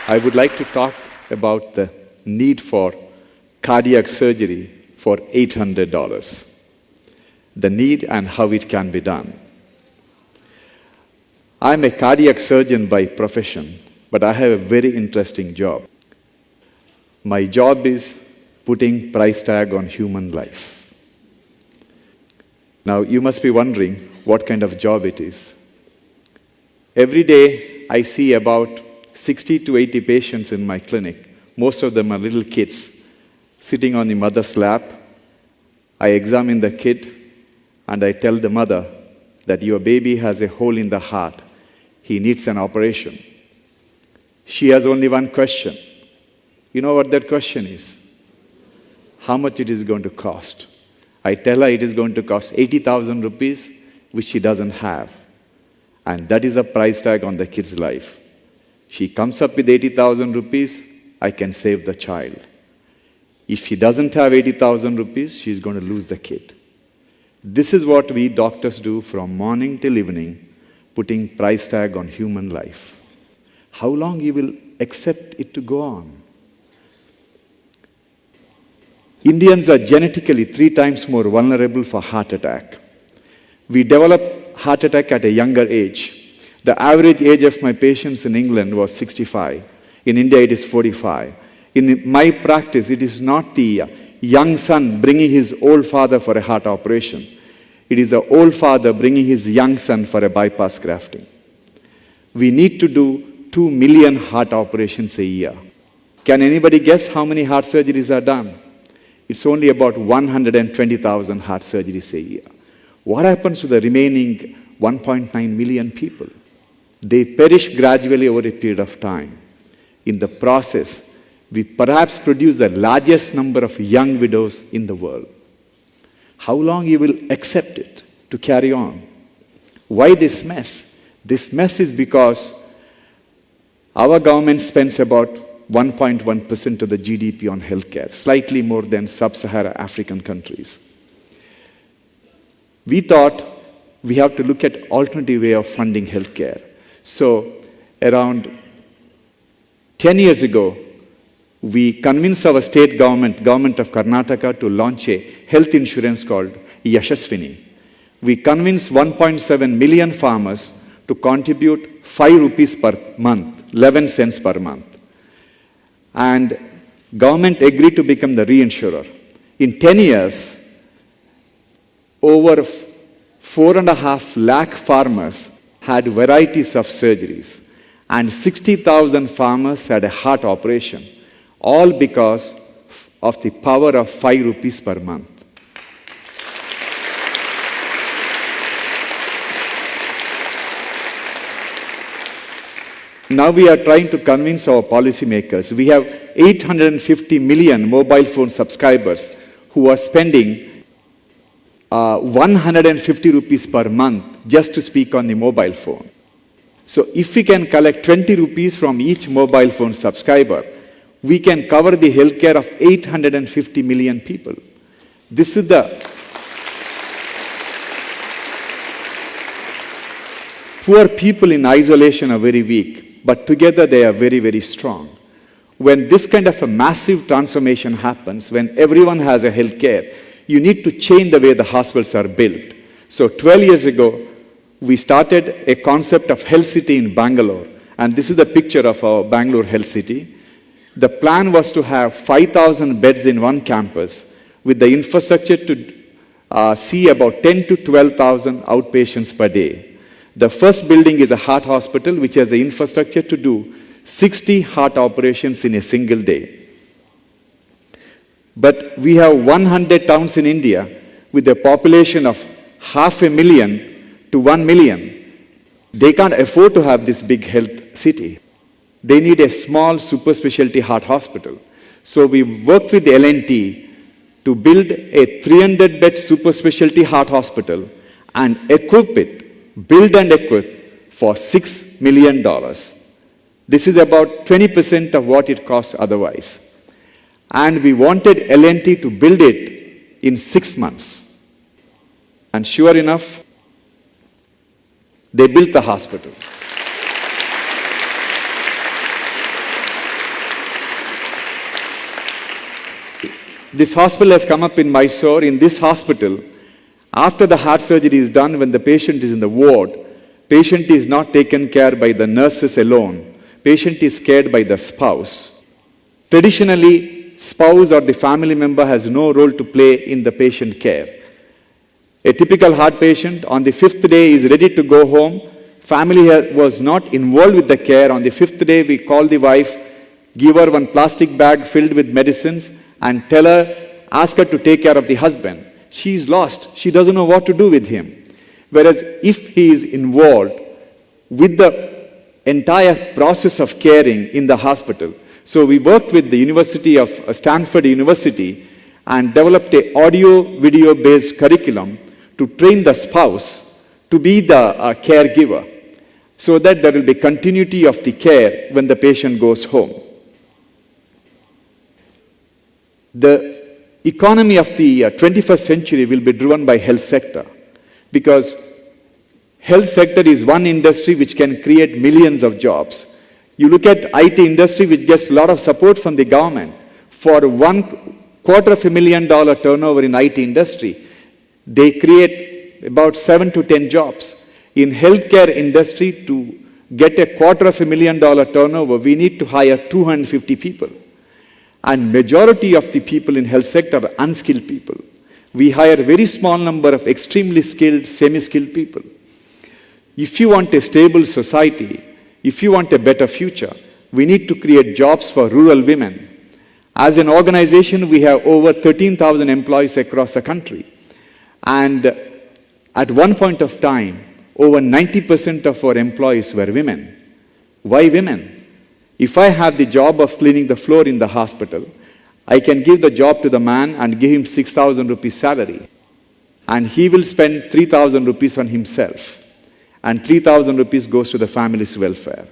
I would like to talk about the need for cardiac surgery for $800. The need and how it can be done. I'm a cardiac surgeon by profession, but I have a very interesting job. My job is putting price tag on human life. Now, you must be wondering what kind of job it is. Every day, I see about 60 to 80 patients in my clinic. Most of them are little kids sitting on the mother's lap. I examine the kid and I tell the mother that your baby has a hole in the heart. He needs an operation. She has only one question. You know what that question is? How much it is going to cost? I tell her it is going to cost 80,000 rupees, which she doesn't have. And that is a price tag on the kid's life. She comes up with 80,000 rupees, I can save the child. If she doesn't have 80,000 rupees, she's going to lose the kid. This is what we doctors do from morning till evening, putting price tag on human life. How long you will accept it to go on? Indians are genetically 3 times more vulnerable for heart attack. We develop heart attack at a younger age. The average age of my patients in England was 65. In India, it is 45. In my practice, it is not the young son bringing his old father for a heart operation. It is the old father bringing his young son for a bypass grafting. We need to do 2 million heart operations a year. Can anybody guess how many heart surgeries are done? It's only about 120,000 heart surgeries a year. What happens to the remaining 1.9 million people? They perish gradually over a period of time. In the process, we perhaps produce the largest number of young widows in the world. How long you will accept it to carry on? Why this mess? This mess is because our government spends about 1.1% of the GDP on healthcare, slightly more than sub-Saharan African countries. We thought we have to look at alternative way of funding healthcare. So around 10 years ago, we convinced our state government of Karnataka, to launch a health insurance called Yashaswini. We convinced 1.7 million farmers to contribute 5 rupees per month, 11 cents per month. And government agreed to become the reinsurer. In 10 years, over 4.5 lakh farmers had varieties of surgeries, and 60,000 farmers had a heart operation, all because of the power of 5 rupees per month. Now we are trying to convince our policymakers. We have 850 million mobile phone subscribers who are spending 150 rupees per month just to speak on the mobile phone. So if we can collect 20 rupees from each mobile phone subscriber, we can cover the healthcare of 850 million people. This is the poor people in isolation are very weak, but together they are very, very strong. When this kind of a massive transformation happens, when everyone has a healthcare, you need to change the way the hospitals are built. So 12 years ago, we started a concept of health city in Bangalore. And this is the picture of our Bangalore health city. The plan was to have 5,000 beds in one campus with the infrastructure to see about 10 to 12,000 outpatients per day. The first building is a heart hospital, which has the infrastructure to do 60 heart operations in a single day. But we have 100 towns in India with a population of 500,000 to 1 million. They can't afford to have this big health city. They need a small super specialty heart hospital. So we worked with L&T to build a 300-bed super specialty heart hospital and equip it, build and equip for $6 million. This is about 20% of what it costs otherwise. And we wanted L&T to build it in 6 months. And sure enough, they built the hospital. This hospital has come up in Mysore. In this hospital, after the heart surgery is done, when the patient is in the ward, patient is not taken care by the nurses alone. Patient is cared by the spouse. Traditionally, spouse or the family member has no role to play in the patient care. A typical heart patient on the 5th day is ready to go home. Family was not involved with the care. On the 5th day, we call the wife, give her one plastic bag filled with medicines and tell her, ask her to take care of the husband. She is lost. She doesn't know what to do with him. Whereas if he is involved with the entire process of caring in the hospital. So we worked with the University of Stanford University and developed a audio-video based curriculum to train the spouse to be the caregiver, so that there will be continuity of the care when the patient goes home. The economy of the 21st century will be driven by health sector, because health sector is one industry which can create millions of jobs. You look at IT industry, which gets a lot of support from the government. For $250,000 turnover in IT industry, they create about 7 to 10 jobs. In healthcare industry, to get a $250,000 turnover, we need to hire 250 people. And majority of the people in health sector are unskilled people. We hire a very small number of extremely skilled, semi-skilled people. If you want a stable society, if you want a better future, we need to create jobs for rural women. As an organization, we have over 13,000 employees across the country. And at one point of time, over 90% of our employees were women. Why women? If I have the job of cleaning the floor in the hospital, I can give the job to the man and give him 6,000 rupees salary. And he will spend 3,000 rupees on himself. And 3,000 rupees goes to the family's welfare.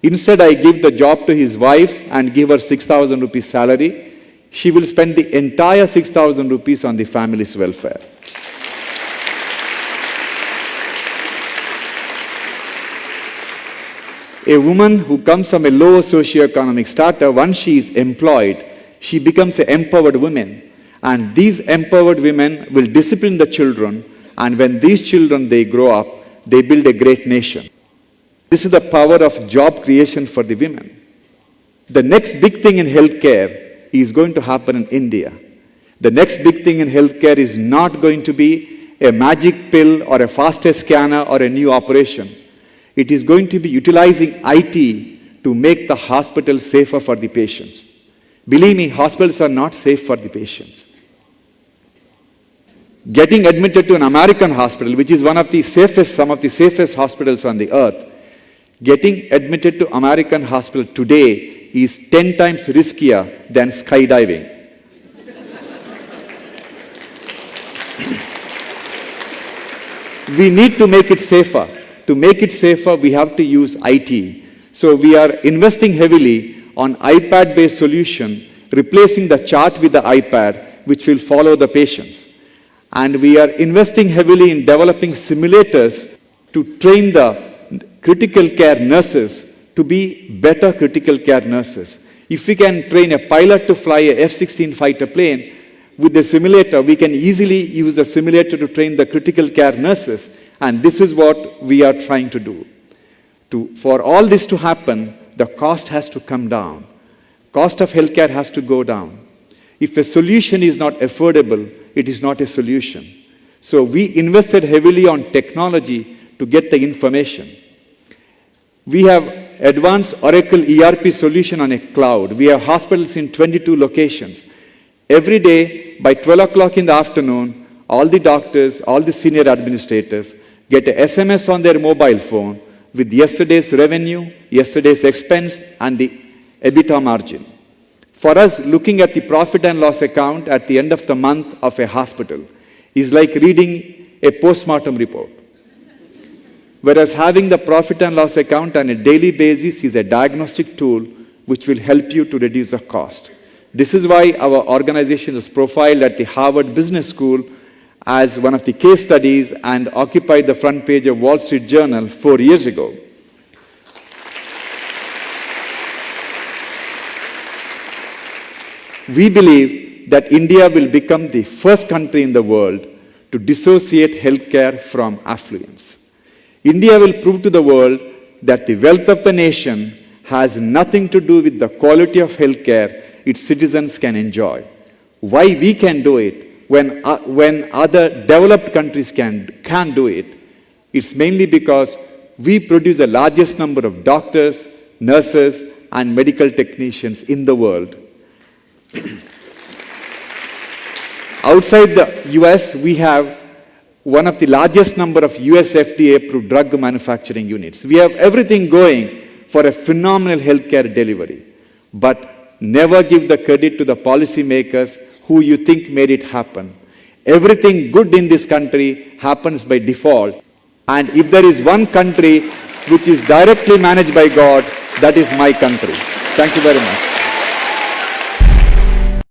Instead, I give the job to his wife and give her 6,000 rupees salary. She will spend the entire 6,000 rupees on the family's welfare. A woman who comes from a lower socioeconomic strata, once she is employed, she becomes an empowered woman. And these empowered women will discipline the children, and when these children, they grow up, they build a great nation. This is the power of job creation for the women. The next big thing in healthcare is going to happen in India. The next big thing in healthcare is not going to be a magic pill or a fastest scanner or a new operation. It is going to be utilizing IT to make the hospital safer for the patients. Believe me, hospitals are not safe for the patients. Getting admitted to an American hospital, which is one of the safest, some of the safest hospitals on the earth, getting admitted to American hospital today is 10 times riskier than skydiving. We need to make it safer. To make it safer, we have to use IT. So we are investing heavily on iPad-based solution, replacing the chart with the iPad, which will follow the patients. And we are investing heavily in developing simulators to train the critical care nurses to be better critical care nurses. If we can train a pilot to fly a F-16 fighter plane, with the simulator, we can easily use the simulator to train the critical care nurses. And this is what we are trying to do. For all this to happen, the cost has to come down. Cost of healthcare has to go down. If a solution is not affordable, it is not a solution. So we invested heavily on technology to get the information. We have advanced Oracle ERP solution on a cloud. We have hospitals in 22 locations. Every day, by 12 o'clock in the afternoon, all the doctors, all the senior administrators get an SMS on their mobile phone with yesterday's revenue, yesterday's expense, and the EBITDA margin. For us, looking at the profit and loss account at the end of the month of a hospital is like reading a postmortem report. Whereas having the profit and loss account on a daily basis is a diagnostic tool which will help you to reduce the cost. This is why our organization is profiled at the Harvard Business School as one of the case studies and occupied the front page of Wall Street Journal 4 years ago. We believe that India will become the first country in the world to dissociate healthcare from affluence. India will prove to the world that the wealth of the nation has nothing to do with the quality of healthcare its citizens can enjoy. Why we can do it when other developed countries can't do it? It's mainly because we produce the largest number of doctors, nurses, and medical technicians in the world. Outside the US, we have one of the largest number of US FDA-approved drug manufacturing units. We have everything going for a phenomenal healthcare delivery. But never give the credit to the policymakers who you think made it happen. Everything good in this country happens by default. And if there is one country which is directly managed by God, that is my country. Thank you very much.